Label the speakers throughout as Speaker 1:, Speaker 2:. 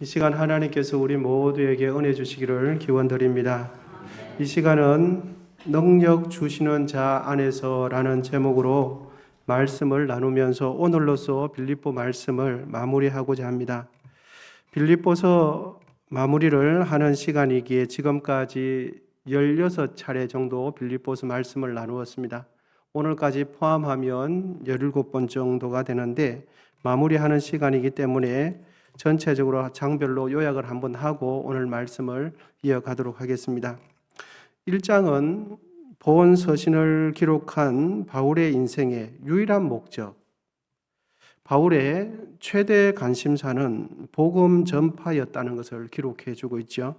Speaker 1: 이 시간 하나님께서 우리 모두에게 은혜 주시기를 기원드립니다. 이 시간은 능력 주시는 자 안에서라는 제목으로 말씀을 나누면서 오늘로써 빌립보 말씀을 마무리하고자 합니다. 빌립보서 마무리를 하는 시간이기에 지금까지 16차례 정도 빌립보서 말씀을 나누었습니다. 오늘까지 포함하면 17번 정도가 되는데 마무리하는 시간이기 때문에 전체적으로 장별로 요약을 한번 하고 오늘 말씀을 이어가도록 하겠습니다. 1장은 본 서신을 기록한 바울의 인생의 유일한 목적, 바울의 최대 관심사는 복음 전파였다는 것을 기록해 주고 있죠.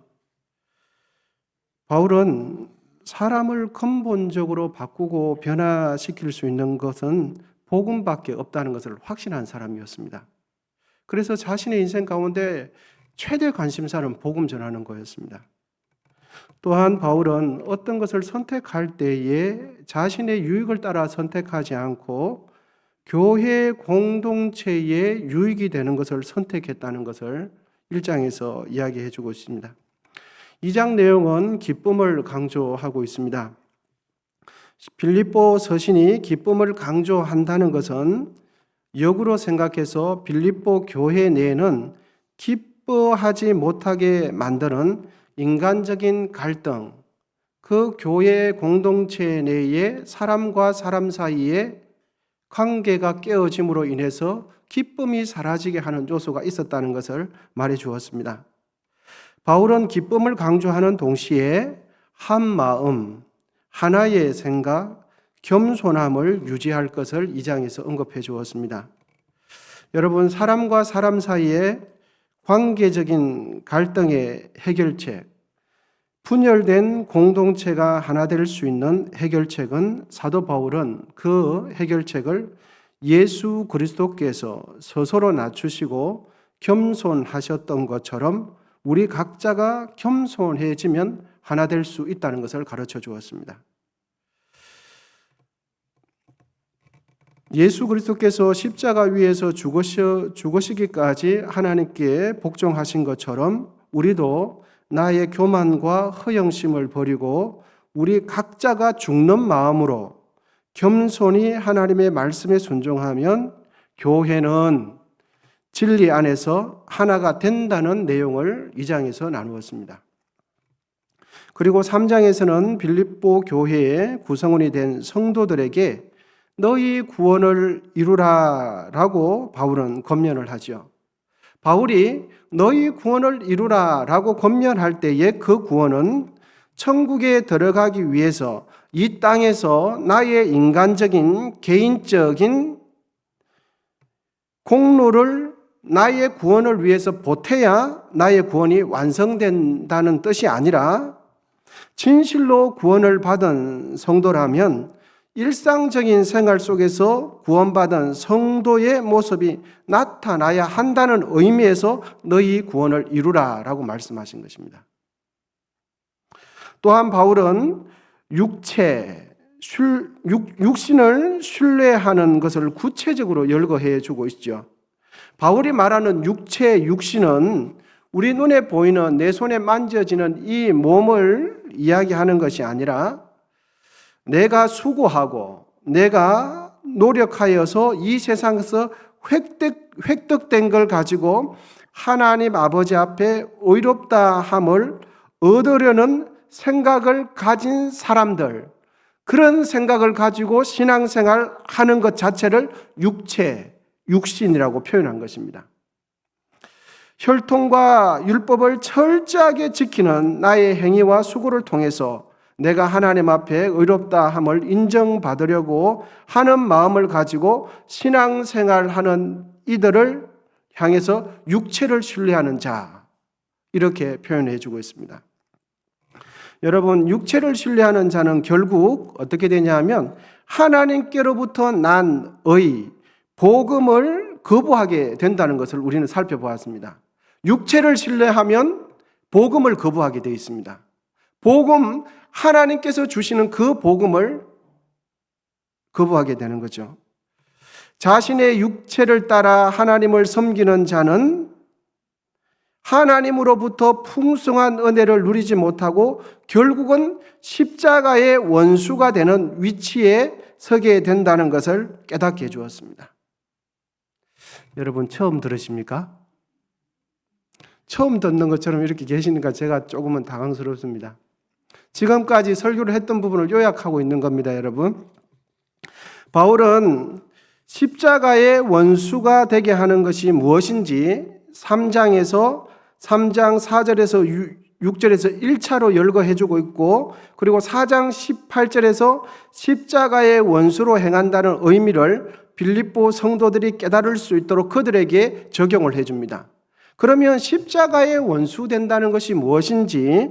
Speaker 1: 바울은 사람을 근본적으로 바꾸고 변화시킬 수 있는 것은 복음밖에 없다는 것을 확신한 사람이었습니다. 그래서 자신의 인생 가운데 최대 관심사는 복음 전하는 거였습니다. 또한 바울은 어떤 것을 선택할 때에 자신의 유익을 따라 선택하지 않고 교회 공동체의 유익이 되는 것을 선택했다는 것을 1장에서 이야기해 주고 있습니다. 2장 내용은 기쁨을 강조하고 있습니다. 빌립보 서신이 기쁨을 강조한다는 것은 역으로 생각해서 빌립보 교회 내에는 기뻐하지 못하게 만드는 인간적인 갈등, 그 교회 공동체 내에 사람과 사람 사이에 관계가 깨어짐으로 인해서 기쁨이 사라지게 하는 요소가 있었다는 것을 말해 주었습니다. 바울은 기쁨을 강조하는 동시에 한 마음, 하나의 생각, 겸손함을 유지할 것을 2장에서 언급해 주었습니다. 여러분, 사람과 사람 사이의 관계적인 갈등의 해결책, 분열된 공동체가 하나 될 수 있는 해결책은 사도 바울은 그 해결책을 예수 그리스도께서 스스로 낮추시고 겸손하셨던 것처럼 우리 각자가 겸손해지면 하나 될 수 있다는 것을 가르쳐 주었습니다. 예수 그리스도께서 십자가 위에서 죽으시기까지 하나님께 복종하신 것처럼 우리도 나의 교만과 허영심을 버리고 우리 각자가 죽는 마음으로 겸손히 하나님의 말씀에 순종하면 교회는 진리 안에서 하나가 된다는 내용을 2장에서 나누었습니다. 그리고 3장에서는 빌립보 교회의 구성원이 된 성도들에게 너희 구원을 이루라 라고 바울은 권면을 하죠. 바울이 너희 구원을 이루라 라고 권면할 때의 그 구원은 천국에 들어가기 위해서 이 땅에서 나의 인간적인 개인적인 공로를 나의 구원을 위해서 보태야 나의 구원이 완성된다는 뜻이 아니라 진실로 구원을 받은 성도라면 일상적인 생활 속에서 구원받은 성도의 모습이 나타나야 한다는 의미에서 너희 구원을 이루라 라고 말씀하신 것입니다. 또한 바울은 육신을 신뢰하는 것을 구체적으로 열거해 주고 있죠. 바울이 말하는 육신은 우리 눈에 보이는 내 손에 만져지는 이 몸을 이야기하는 것이 아니라 내가 수고하고 내가 노력하여서 이 세상에서 획득된 걸 가지고 하나님 아버지 앞에 의롭다 함을 얻으려는 생각을 가진 사람들, 그런 생각을 가지고 신앙생활 하는 것 자체를 육신이라고 표현한 것입니다. 혈통과 율법을 철저하게 지키는 나의 행위와 수고를 통해서 내가 하나님 앞에 의롭다 함을 인정받으려고 하는 마음을 가지고 신앙생활하는 이들을 향해서 육체를 신뢰하는 자, 이렇게 표현해 주고 있습니다. 여러분, 육체를 신뢰하는 자는 결국 어떻게 되냐면 하나님께로부터 난 복음을 거부하게 된다는 것을 우리는 살펴보았습니다. 육체를 신뢰하면 복음을 거부하게 되어 있습니다. 복음, 하나님께서 주시는 그 복음을 거부하게 되는 거죠. 자신의 육체를 따라 하나님을 섬기는 자는 하나님으로부터 풍성한 은혜를 누리지 못하고 결국은 십자가의 원수가 되는 위치에 서게 된다는 것을 깨닫게 해 주었습니다. 여러분 처음 들으십니까? 처음 듣는 것처럼 이렇게 계시니까 제가 조금은 당황스럽습니다. 지금까지 설교를 했던 부분을 요약하고 있는 겁니다, 여러분. 바울은 십자가의 원수가 되게 하는 것이 무엇인지 3장 4절에서 6절에서 1차로 열거해 주고 있고, 그리고 4장 18절에서 십자가의 원수로 행한다는 의미를 빌립보 성도들이 깨달을 수 있도록 그들에게 적용을 해 줍니다. 그러면 십자가의 원수 된다는 것이 무엇인지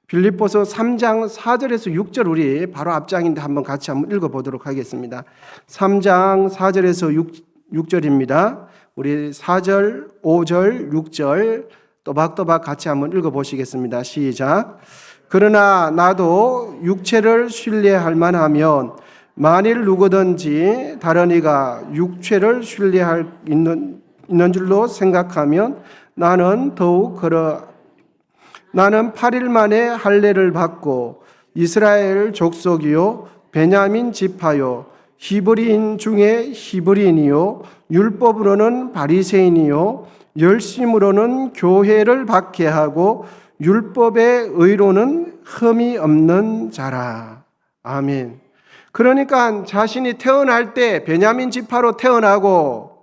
Speaker 1: 빌립보서 3장 4절에서 6절, 우리 바로 앞장인데 한번 같이 한번 읽어보도록 하겠습니다. 3장 4절에서 6절입니다. 우리 4절, 5절, 6절 또박또박 같이 한번 읽어보시겠습니다. 시작. 그러나 나도 육체를 신뢰할 만하면 만일 누구든지 다른 이가 육체를 신뢰할 있는 줄로 생각하면 나는 더욱 나는 8일 만에 할례를 받고 이스라엘 족속이요 베냐민 지파요 히브리인 중에 히브리인이요 율법으로는 바리새인이요 열심으로는 교회를 박해하고 율법의 의로는 흠이 없는 자라. 아멘. 그러니까 자신이 태어날 때 베냐민 지파로 태어나고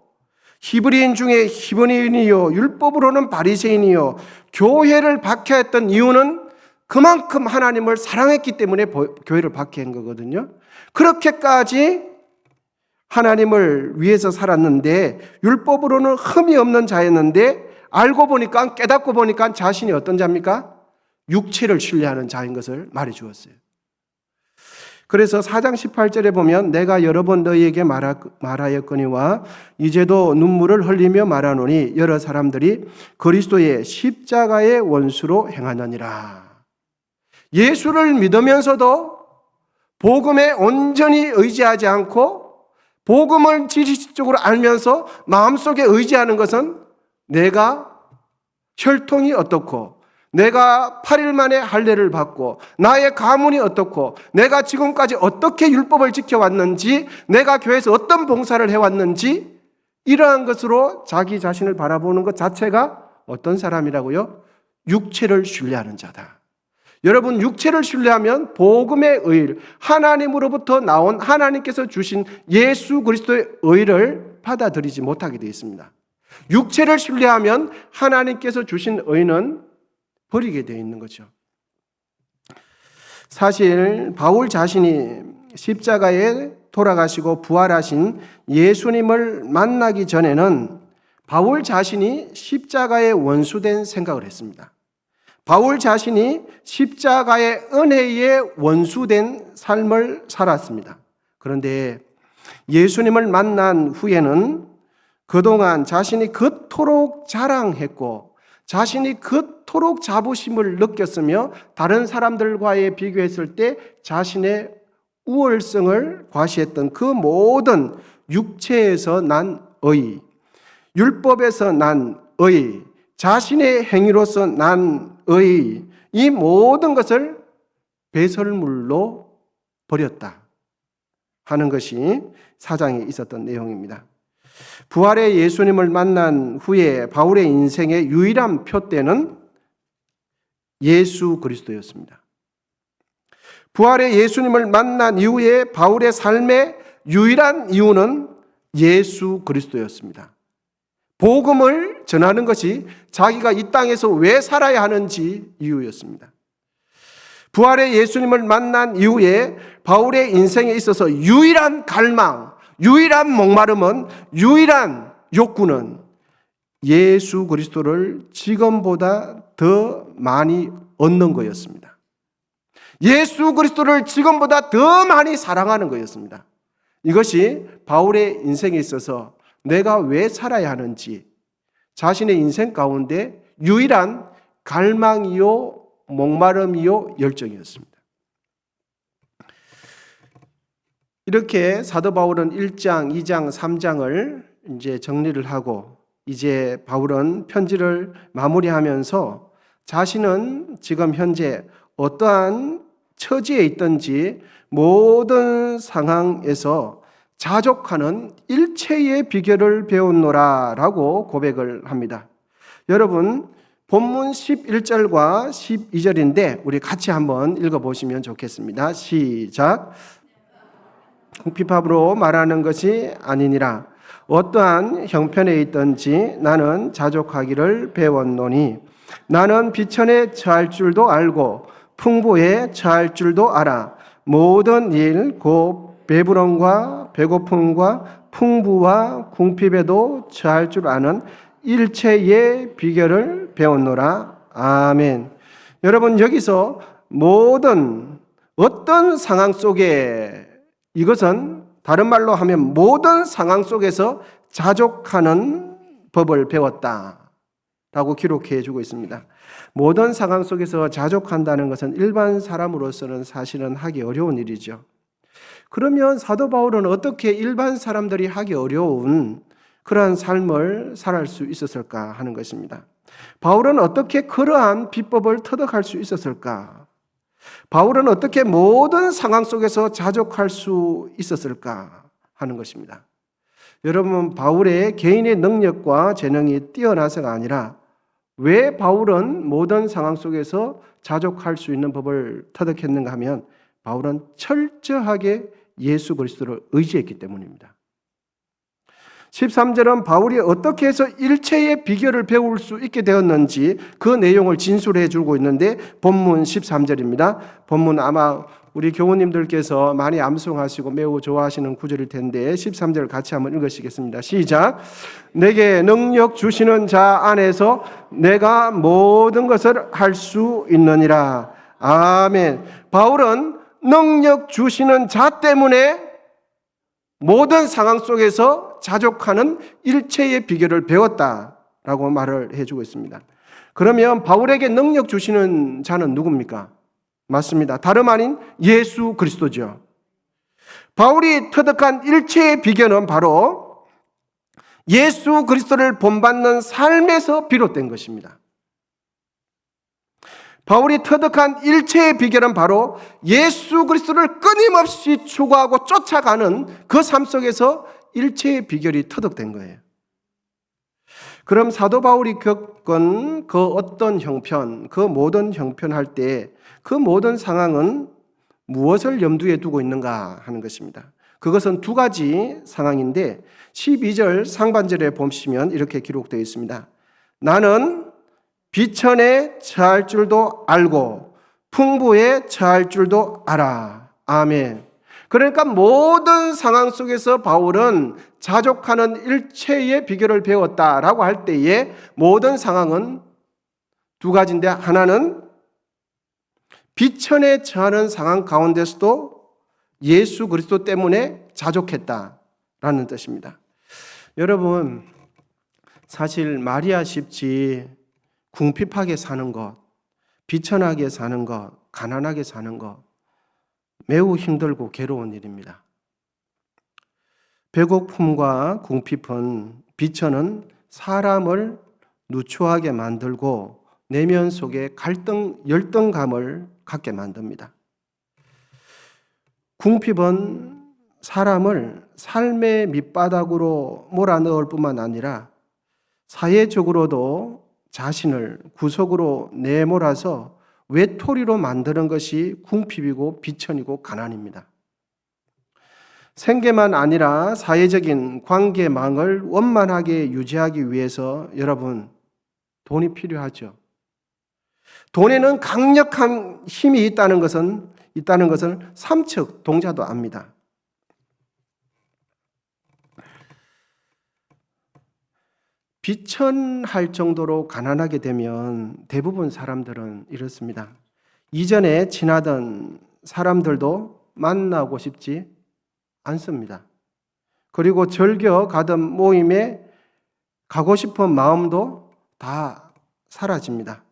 Speaker 1: 히브리인 중에 히브리인이요 율법으로는 바리새인이요 교회를 박해했던 이유는 그만큼 하나님을 사랑했기 때문에 교회를 박해한 거거든요. 그렇게까지 하나님을 위해서 살았는데 율법으로는 흠이 없는 자였는데 알고 보니까, 깨닫고 보니까 자신이 어떤 자입니까? 육체를 신뢰하는 자인 것을 말해 주었어요. 그래서 4장 18절에 보면 내가 여러 번 너희에게 말하였거니와 이제도 눈물을 흘리며 말하노니 여러 사람들이 그리스도의 십자가의 원수로 행하느니라. 예수를 믿으면서도 복음에 온전히 의지하지 않고 복음을 지식적으로 알면서 마음속에 의지하는 것은 내가 혈통이 어떻고 내가 8일 만에 할례를 받고 나의 가문이 어떻고 내가 지금까지 어떻게 율법을 지켜왔는지 내가 교회에서 어떤 봉사를 해왔는지 이러한 것으로 자기 자신을 바라보는 것 자체가 어떤 사람이라고요? 육체를 신뢰하는 자다. 여러분 육체를 신뢰하면 복음의 의, 하나님으로부터 나온 하나님께서 주신 예수 그리스도의 의를 받아들이지 못하게 되어 있습니다. 육체를 신뢰하면 하나님께서 주신 의는 버리게 되어 있는 거죠. 사실 바울 자신이 십자가에 돌아가시고 부활하신 예수님을 만나기 전에는 바울 자신이 십자가의 원수된 생각을 했습니다. 바울 자신이 십자가의 은혜의 원수된 삶을 살았습니다. 그런데 예수님을 만난 후에는 그동안 자신이 그토록 자랑했고 자신이 그토록 자부심을 느꼈으며 다른 사람들과의 비교했을 때 자신의 우월성을 과시했던 그 모든 육체에서 난 의, 율법에서 난 의, 자신의 행위로서 난 의, 이 모든 것을 배설물로 버렸다 하는 것이 사장에 있었던 내용입니다. 부활의 예수님을 만난 후에 바울의 인생의 유일한 표대는 예수 그리스도였습니다. 부활의 예수님을 만난 이후에 바울의 삶의 유일한 이유는 예수 그리스도였습니다. 복음을 전하는 것이 자기가 이 땅에서 왜 살아야 하는지 이유였습니다. 부활의 예수님을 만난 이후에 바울의 인생에 있어서 유일한 갈망, 유일한 목마름은, 유일한 욕구는 예수 그리스도를 지금보다 더 많이 얻는 거였습니다. 예수 그리스도를 지금보다 더 많이 사랑하는 거였습니다. 이것이 바울의 인생에 있어서 내가 왜 살아야 하는지 자신의 인생 가운데 유일한 갈망이요, 목마름이요, 열정이었습니다. 이렇게 사도 바울은 1장, 2장, 3장을 이제 정리를 하고 이제 바울은 편지를 마무리하면서 자신은 지금 현재 어떠한 처지에 있든지 모든 상황에서 자족하는 일체의 비결을 배웠노라 라고 고백을 합니다. 여러분, 본문 11절과 12절인데 우리 같이 한번 읽어보시면 좋겠습니다. 시작. 궁핍함으로 말하는 것이 아니니라. 어떠한 형편에 있든지 나는 자족하기를 배웠노니 나는 비천에 처할 줄도 알고 풍부에 처할 줄도 알아. 모든 일 곧 배부름과 배고픔과 풍부와 궁핍에도 처할 줄 아는 일체의 비결을 배웠노라. 아멘. 여러분, 여기서 모든 어떤 상황 속에, 이것은 다른 말로 하면 모든 상황 속에서 자족하는 법을 배웠다라고 기록해 주고 있습니다. 모든 상황 속에서 자족한다는 것은 일반 사람으로서는 사실은 하기 어려운 일이죠. 그러면 사도 바울은 어떻게 일반 사람들이 하기 어려운 그러한 삶을 살아갈 수 있었을까 하는 것입니다. 바울은 어떻게 그러한 비법을 터득할 수 있었을까? 바울은 어떻게 모든 상황 속에서 자족할 수 있었을까 하는 것입니다. 여러분, 바울의 개인의 능력과 재능이 뛰어나서가 아니라 왜 바울은 모든 상황 속에서 자족할 수 있는 법을 터득했는가 하면 바울은 철저하게 예수 그리스도를 의지했기 때문입니다. 13절은 바울이 어떻게 해서 일체의 비결을 배울 수 있게 되었는지 그 내용을 진술해 주고 있는데 본문 13절입니다. 본문 아마 우리 교우님들께서 많이 암송하시고 매우 좋아하시는 구절일 텐데 13절 같이 한번 읽으시겠습니다. 시작. 내게 능력 주시는 자 안에서 내가 모든 것을 할 수 있느니라. 아멘. 바울은 능력 주시는 자 때문에 모든 상황 속에서 자족하는 일체의 비결을 배웠다라고 말을 해주고 있습니다. 그러면 바울에게 능력 주시는 자는 누굽니까? 맞습니다. 다름 아닌 예수 그리스도죠. 바울이 터득한 일체의 비결은 바로 예수 그리스도를 본받는 삶에서 비롯된 것입니다. 바울이 터득한 일체의 비결은 바로 예수 그리스도를 끊임없이 추구하고 쫓아가는 그 삶 속에서 일체의 비결이 터득된 거예요. 그럼 사도 바울이 겪은 그 어떤 형편, 그 모든 형편 할 때 그 모든 상황은 무엇을 염두에 두고 있는가 하는 것입니다. 그것은 두 가지 상황인데 12절 상반절에 보시면 이렇게 기록되어 있습니다. 나는 비천에 처할 줄도 알고 풍부에 처할 줄도 알아. 아멘. 그러니까 모든 상황 속에서 바울은 자족하는 일체의 비결을 배웠다라고 할 때에 모든 상황은 두 가지인데 하나는 비천에 처하는 상황 가운데서도 예수 그리스도 때문에 자족했다라는 뜻입니다. 여러분, 사실 말이야 쉽지 궁핍하게 사는 것, 비천하게 사는 것, 가난하게 사는 것 매우 힘들고 괴로운 일입니다. 배고픔과 궁핍은, 비천은 사람을 누추하게 만들고 내면 속에 열등감을 갖게 만듭니다. 궁핍은 사람을 삶의 밑바닥으로 몰아넣을 뿐만 아니라 사회적으로도 자신을 구석으로 내몰아서 외톨이로 만드는 것이 궁핍이고 비천이고 가난입니다. 생계만 아니라 사회적인 관계망을 원만하게 유지하기 위해서 여러분, 돈이 필요하죠. 돈에는 강력한 힘이 있다는 것을 삼척 동자도 압니다. 비천할 정도로 가난하게 되면 대부분 사람들은 이렇습니다. 이전에 지나던 사람들도 만나고 싶지 않습니다. 그리고 즐겨 가던 모임에 가고 싶은 마음도 다 사라집니다.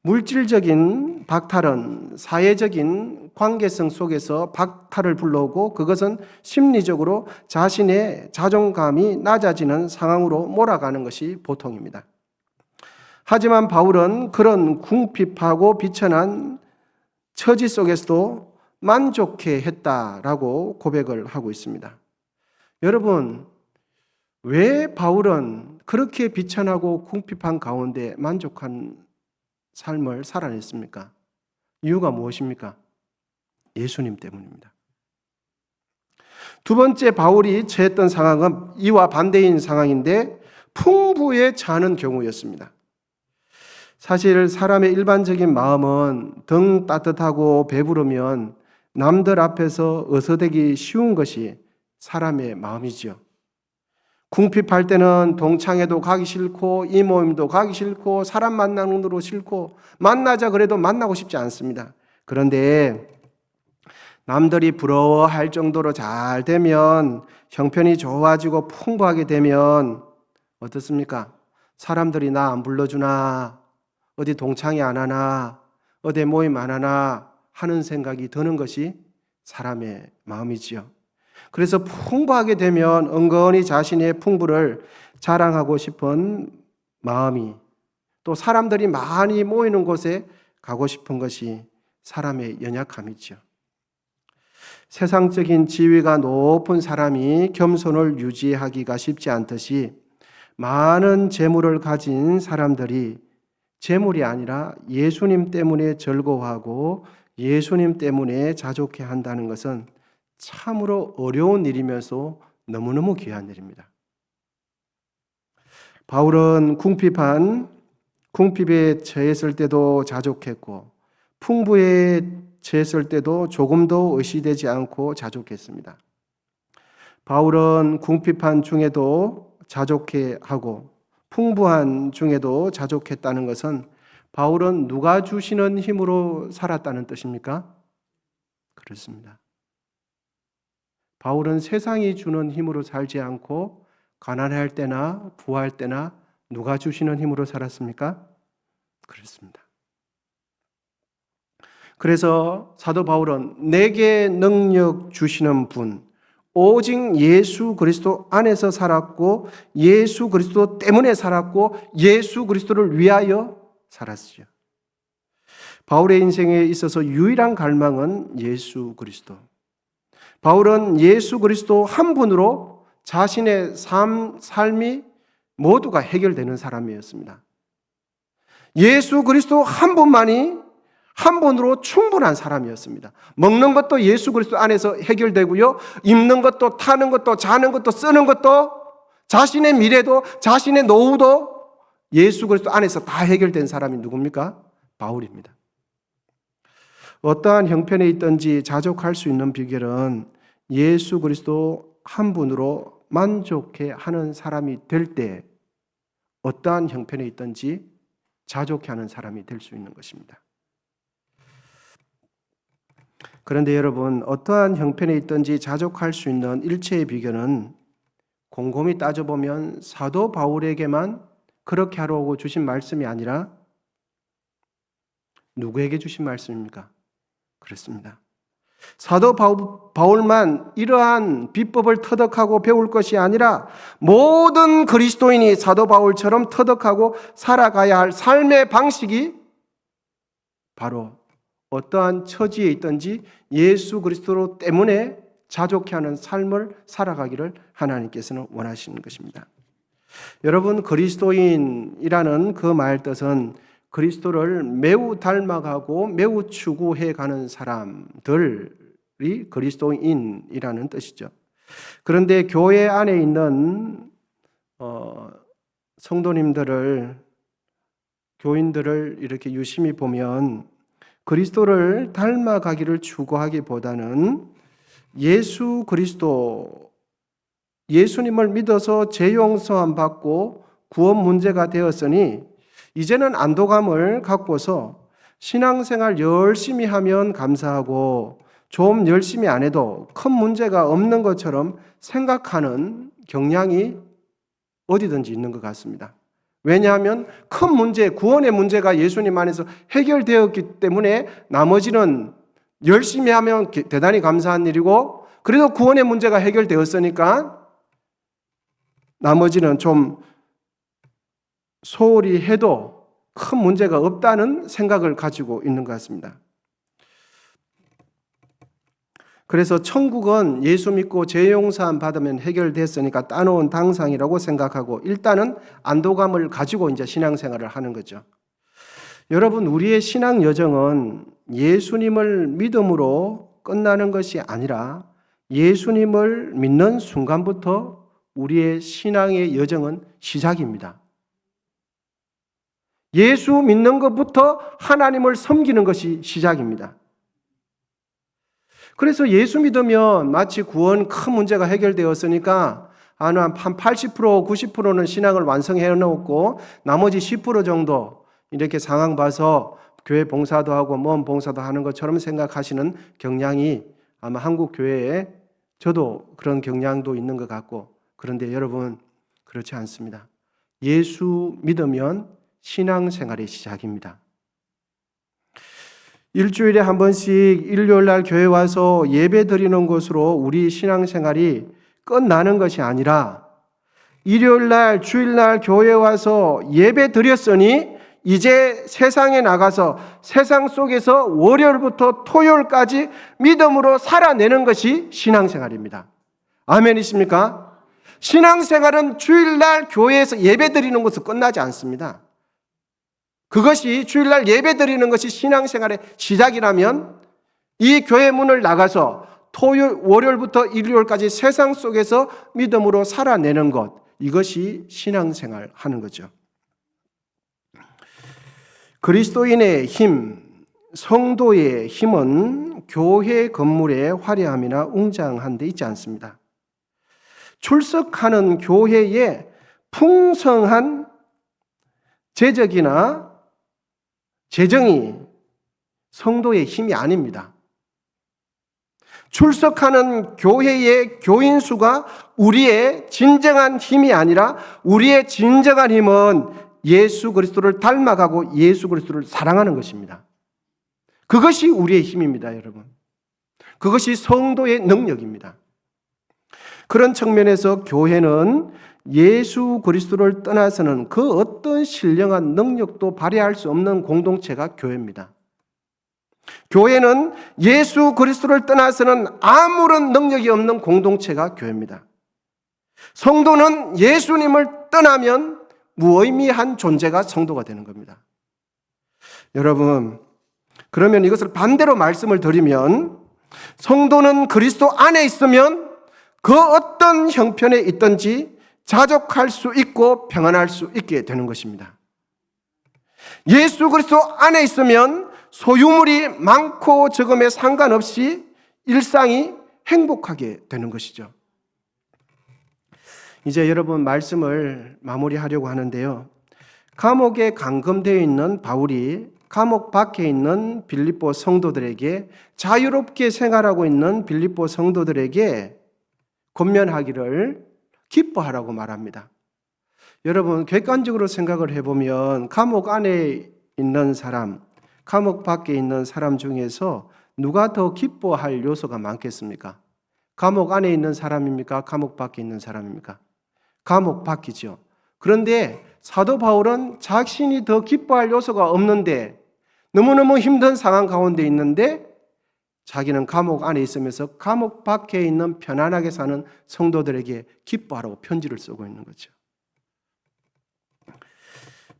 Speaker 1: 물질적인 박탈은 사회적인 관계성 속에서 박탈을 불러오고 그것은 심리적으로 자신의 자존감이 낮아지는 상황으로 몰아가는 것이 보통입니다. 하지만 바울은 그런 궁핍하고 비천한 처지 속에서도 만족해 했다라고 고백을 하고 있습니다. 여러분, 왜 바울은 그렇게 비천하고 궁핍한 가운데 만족한 삶을 살아냈습니까? 이유가 무엇입니까? 예수님 때문입니다. 두 번째 바울이 처했던 상황은 이와 반대인 상황인데 풍부에 처하는 경우였습니다. 사실 사람의 일반적인 마음은 등 따뜻하고 배부르면 남들 앞에서 어서되기 쉬운 것이 사람의 마음이지요. 궁핍할 때는 동창회도 가기 싫고 이 모임도 가기 싫고 사람 만나는 것도 싫고 만나자 그래도 만나고 싶지 않습니다. 그런데 남들이 부러워할 정도로 잘 되면 형편이 좋아지고 풍부하게 되면 어떻습니까? 사람들이 나 안 불러주나 어디 동창회 안 하나 어디 모임 안 하나 하는 생각이 드는 것이 사람의 마음이지요. 그래서 풍부하게 되면 은근히 자신의 풍부를 자랑하고 싶은 마음이 또 사람들이 많이 모이는 곳에 가고 싶은 것이 사람의 연약함이죠. 세상적인 지위가 높은 사람이 겸손을 유지하기가 쉽지 않듯이 많은 재물을 가진 사람들이 재물이 아니라 예수님 때문에 즐거워하고 예수님 때문에 자족해 한다는 것은 참으로 어려운 일이면서 너무너무 귀한 일입니다. 바울은 궁핍에 처했을 때도 자족했고 풍부에 처했을 때도 조금도 의시되지 않고 자족했습니다. 바울은 궁핍한 중에도 자족해 하고 풍부한 중에도 자족했다는 것은 바울은 누가 주시는 힘으로 살았다는 뜻입니까? 그렇습니다. 바울은 세상이 주는 힘으로 살지 않고 가난할 때나 부할 때나 누가 주시는 힘으로 살았습니까? 그렇습니다. 그래서 사도 바울은 내게 능력 주시는 분, 오직 예수 그리스도 안에서 살았고 예수 그리스도 때문에 살았고 예수 그리스도를 위하여 살았죠. 바울의 인생에 있어서 유일한 갈망은 예수 그리스도. 바울은 예수 그리스도 한 분으로 자신의 삶이 모두가 해결되는 사람이었습니다. 예수 그리스도 한 분만이 한 분으로 충분한 사람이었습니다. 먹는 것도 예수 그리스도 안에서 해결되고요. 입는 것도 타는 것도 자는 것도 쓰는 것도 자신의 미래도 자신의 노후도 예수 그리스도 안에서 다 해결된 사람이 누굽니까? 바울입니다. 어떠한 형편에 있든지 자족할 수 있는 비결은 예수 그리스도 한 분으로 만족해 하는 사람이 될 때 어떠한 형편에 있든지 자족해 하는 사람이 될 수 있는 것입니다. 그런데 여러분, 어떠한 형편에 있든지 자족할 수 있는 일체의 비결은 곰곰이 따져보면 사도 바울에게만 그렇게 하라고 주신 말씀이 아니라 누구에게 주신 말씀입니까? 그렇습니다. 사도 바울만 이러한 비법을 터득하고 배울 것이 아니라 모든 그리스도인이 사도 바울처럼 터득하고 살아가야 할 삶의 방식이 바로 어떠한 처지에 있든지 예수 그리스도 때문에 자족해 하는 삶을 살아가기를 하나님께서는 원하시는 것입니다. 여러분, 그리스도인이라는 그 말 뜻은 그리스도를 매우 닮아가고 매우 추구해 가는 사람들이 그리스도인이라는 뜻이죠. 그런데 교회 안에 있는 성도님들을, 교인들을 이렇게 유심히 보면 그리스도를 닮아가기를 추구하기보다는 예수 그리스도, 예수님을 믿어서 죄 용서함 받고 구원 문제가 되었으니 이제는 안도감을 갖고서 신앙생활 열심히 하면 감사하고 좀 열심히 안 해도 큰 문제가 없는 것처럼 생각하는 경향이 어디든지 있는 것 같습니다. 왜냐하면 큰 문제, 구원의 문제가 예수님 안에서 해결되었기 때문에 나머지는 열심히 하면 대단히 감사한 일이고, 그래도 구원의 문제가 해결되었으니까 나머지는 좀 소홀히 해도 큰 문제가 없다는 생각을 가지고 있는 것 같습니다. 그래서 천국은 예수 믿고 죄 용서함 받으면 해결됐으니까 따놓은 당상이라고 생각하고 일단은 안도감을 가지고 이제 신앙생활을 하는 거죠. 여러분, 우리의 신앙 여정은 예수님을 믿음으로 끝나는 것이 아니라 예수님을 믿는 순간부터 우리의 신앙의 여정은 시작입니다. 예수 믿는 것부터 하나님을 섬기는 것이 시작입니다. 그래서 예수 믿으면 마치 구원 큰 문제가 해결되었으니까 한 80%, 90%는 신앙을 완성해 놓고 나머지 10% 정도 이렇게 상황 봐서 교회 봉사도 하고 뭔 봉사도 하는 것처럼 생각하시는 경향이 아마 한국 교회에 저도 그런 경향도 있는 것 같고, 그런데 여러분 그렇지 않습니다. 예수 믿으면 신앙생활의 시작입니다. 일주일에 한 번씩 일요일 날 교회 와서 예배 드리는 것으로 우리 신앙생활이 끝나는 것이 아니라 일요일 날, 주일 날 교회 와서 예배 드렸으니 이제 세상에 나가서 세상 속에서 월요일부터 토요일까지 믿음으로 살아내는 것이 신앙생활입니다. 아멘이십니까? 신앙생활은 주일 날 교회에서 예배 드리는 것으로 끝나지 않습니다. 그것이 주일날 예배 드리는 것이 신앙생활의 시작이라면 이 교회 문을 나가서 월요일부터 일요일까지 세상 속에서 믿음으로 살아내는 것, 이것이 신앙생활 하는 거죠. 그리스도인의 힘, 성도의 힘은 교회 건물의 화려함이나 웅장한 데 있지 않습니다. 출석하는 교회에 풍성한 재적이나 재정이 성도의 힘이 아닙니다. 출석하는 교회의 교인 수가 우리의 진정한 힘이 아니라 우리의 진정한 힘은 예수 그리스도를 닮아가고 예수 그리스도를 사랑하는 것입니다. 그것이 우리의 힘입니다, 여러분. 그것이 성도의 능력입니다. 그런 측면에서 교회는 예수 그리스도를 떠나서는 그 어떤 신령한 능력도 발휘할 수 없는 공동체가 교회입니다. 교회는 예수 그리스도를 떠나서는 아무런 능력이 없는 공동체가 교회입니다. 성도는 예수님을 떠나면 무의미한 존재가 성도가 되는 겁니다. 여러분, 그러면 이것을 반대로 말씀을 드리면 성도는 그리스도 안에 있으면 그 어떤 형편에 있든지 자족할 수 있고 평안할 수 있게 되는 것입니다. 예수 그리스도 안에 있으면 소유물이 많고 적음에 상관없이 일상이 행복하게 되는 것이죠. 이제 여러분 말씀을 마무리하려고 하는데요. 감옥에 감금되어 있는 바울이 감옥 밖에 있는 빌립보 성도들에게, 자유롭게 생활하고 있는 빌립보 성도들에게 권면하기를 기뻐하라고 말합니다. 여러분, 객관적으로 생각을 해보면 감옥 안에 있는 사람, 감옥 밖에 있는 사람 중에서 누가 더 기뻐할 요소가 많겠습니까? 감옥 안에 있는 사람입니까? 감옥 밖에 있는 사람입니까? 감옥 밖이죠. 그런데 사도 바울은 자신이 더 기뻐할 요소가 없는데, 너무너무 힘든 상황 가운데 있는데 자기는 감옥 안에 있으면서 감옥 밖에 있는 편안하게 사는 성도들에게 기뻐하라고 편지를 쓰고 있는 거죠.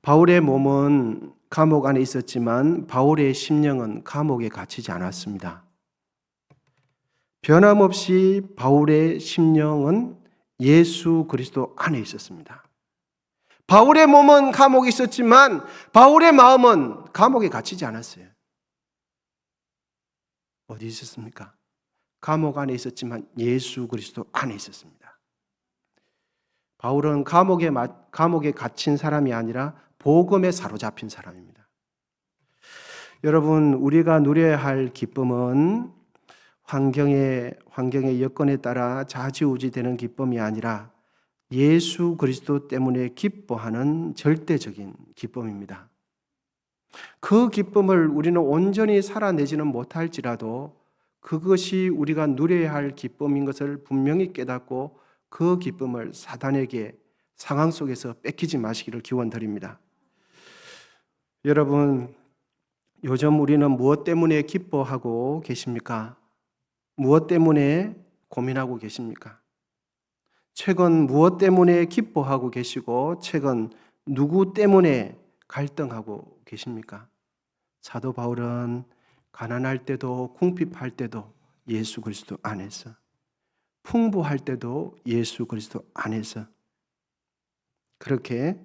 Speaker 1: 바울의 몸은 감옥 안에 있었지만 바울의 심령은 감옥에 갇히지 않았습니다. 변함없이 바울의 심령은 예수 그리스도 안에 있었습니다. 바울의 몸은 감옥에 있었지만 바울의 마음은 감옥에 갇히지 않았어요. 어디 있었습니까? 감옥 안에 있었지만 예수 그리스도 안에 있었습니다. 바울은 감옥에 갇힌 사람이 아니라 복음에 사로잡힌 사람입니다. 여러분, 우리가 누려야 할 기쁨은 환경의 여건에 따라 좌지우지되는 기쁨이 아니라 예수 그리스도 때문에 기뻐하는 절대적인 기쁨입니다. 그 기쁨을 우리는 온전히 살아내지는 못할지라도 그것이 우리가 누려야 할 기쁨인 것을 분명히 깨닫고 그 기쁨을 사단에게 상황 속에서 뺏기지 마시기를 기원드립니다. 여러분, 요즘 우리는 무엇 때문에 기뻐하고 계십니까? 무엇 때문에 고민하고 계십니까? 최근 무엇 때문에 기뻐하고 계시고 최근 누구 때문에 갈등하고 계십니까? 사도 바울은 가난할 때도 궁핍할 때도 예수 그리스도 안에서, 풍부할 때도 예수 그리스도 안에서 그렇게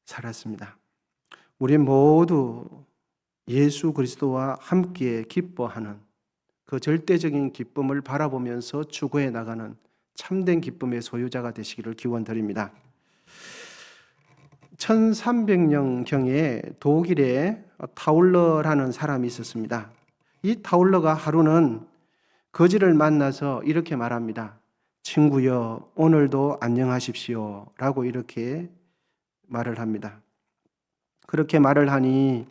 Speaker 1: 살았습니다. 우리 모두 예수 그리스도와 함께 기뻐하는 그 절대적인 기쁨을 바라보면서 추구해 나가는 참된 기쁨의 소유자가 되시기를 기원드립니다. 1300년경에 독일에 타울러라는 사람이 있었습니다. 이 타울러가 하루는 거지를 만나서 이렇게 말합니다. 친구여, 오늘도 안녕하십시오 라고 이렇게 말을 합니다. 그렇게 말을 하니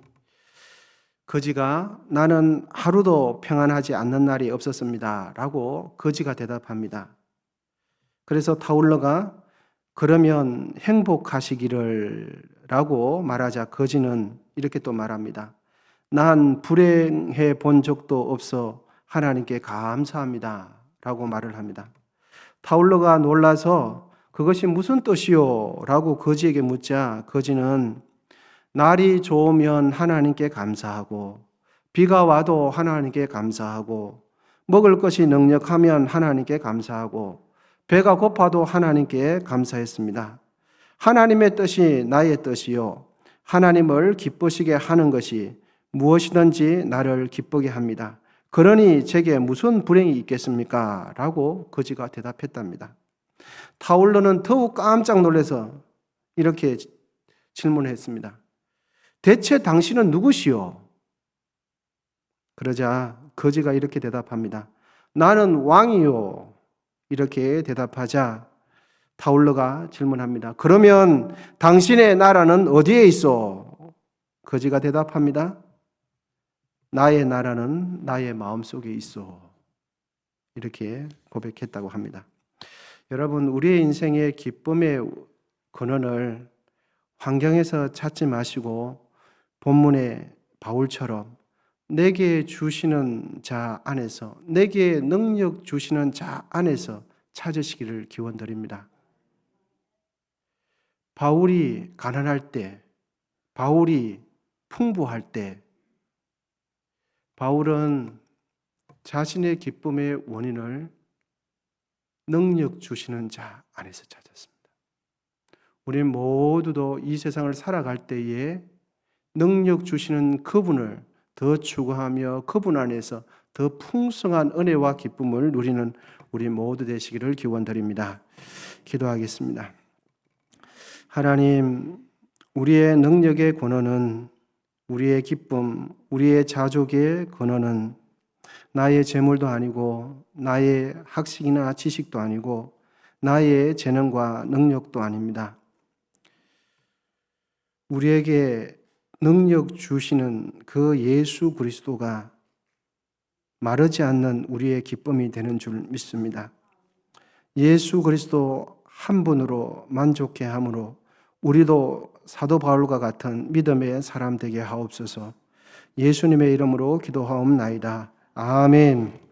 Speaker 1: 거지가 나는 하루도 평안하지 않는 날이 없었습니다 라고 거지가 대답합니다. 그래서 타울러가 그러면 행복하시기를 라고 말하자 거지는 이렇게 또 말합니다. 난 불행해 본 적도 없어 하나님께 감사합니다 라고 말을 합니다. 타울러가 놀라서 그것이 무슨 뜻이요? 라고 거지에게 묻자 거지는 날이 좋으면 하나님께 감사하고 비가 와도 하나님께 감사하고 먹을 것이 넉넉하면 하나님께 감사하고 배가 고파도 하나님께 감사했습니다. 하나님의 뜻이 나의 뜻이요 하나님을 기쁘시게 하는 것이 무엇이든지 나를 기쁘게 합니다. 그러니 제게 무슨 불행이 있겠습니까? 라고 거지가 대답했답니다. 타울러는 더욱 깜짝 놀라서 이렇게 질문했습니다. 대체 당신은 누구시오? 그러자 거지가 이렇게 대답합니다. 나는 왕이요. 이렇게 대답하자 타울러가 질문합니다. 그러면 당신의 나라는 어디에 있어? 거지가 대답합니다. 나의 나라는 나의 마음속에 있어. 이렇게 고백했다고 합니다. 여러분, 우리의 인생의 기쁨의 근원을 환경에서 찾지 마시고 본문의 바울처럼 내게 주시는 자 안에서, 내게 능력 주시는 자 안에서 찾으시기를 기원드립니다. 바울이 가난할 때, 바울이 풍부할 때, 바울은 자신의 기쁨의 원인을 능력 주시는 자 안에서 찾았습니다. 우리 모두도 이 세상을 살아갈 때에 능력 주시는 그분을 더 추구하며 그분 안에서 더 풍성한 은혜와 기쁨을 누리는 우리 모두 되시기를 기원드립니다. 기도하겠습니다. 하나님, 우리의 능력의 근원은, 우리의 기쁨, 우리의 자족의 근원은 나의 재물도 아니고 나의 학식이나 지식도 아니고 나의 재능과 능력도 아닙니다. 우리에게 능력 주시는 그 예수 그리스도가 마르지 않는 우리의 기쁨이 되는 줄 믿습니다. 예수 그리스도 한 분으로 만족해 함으로 우리도 사도 바울과 같은 믿음의 사람 되게 하옵소서. 예수님의 이름으로 기도하옵나이다. 아멘.